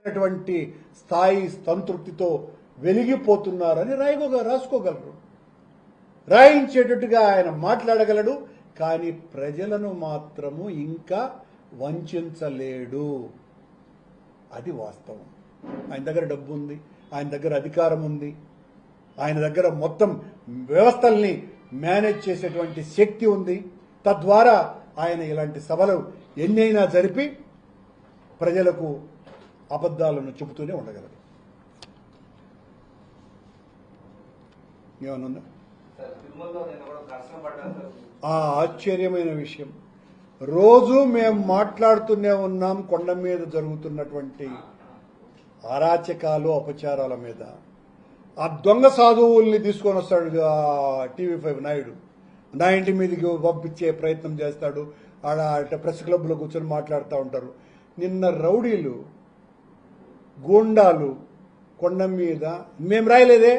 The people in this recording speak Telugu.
అటువంటి స్థాయి సంతృప్తితో వెలిగిపోతున్నారని రాసుకోగలరు. రాయించేటట్టుగా ఆయన మాట్లాడగలడు. కానీ ప్రజలను మాత్రము ఇంకా వంచలేడు. అది వాస్తవం. ఆయన దగ్గర డబ్బు ఉంది, ఆయన దగ్గర అధికారం ఉంది, ఆయన దగ్గర మొత్తం వ్యవస్థల్ని మేనేజ్ చేసేటువంటి శక్తి ఉంది. తద్వారా ఆయన ఇలాంటి సభలు ఎన్నైనా జరిపి ప్రజలకు అబద్ధాలను చెబుతూనే ఉండగలరు. ఏమన్నా ఆశ్చర్యమైన విషయం, రోజు మేము మాట్లాడుతూనే ఉన్నాం కొండ మీద జరుగుతున్నటువంటి అరాచకాలు, అపచారాల మీద. ఆ దొంగ సాధువుల్ని తీసుకొని వస్తాడు TV5 నాయుడు, నా ఇంటి మీదకి పంపించే ప్రయత్నం చేస్తాడు. ఆడ ప్రెస్ క్లబ్లో కూర్చొని మాట్లాడుతూ ఉంటారు. నిన్న రౌడీలు, గూండాలు కొండ మీద, మేము రాయలేదే,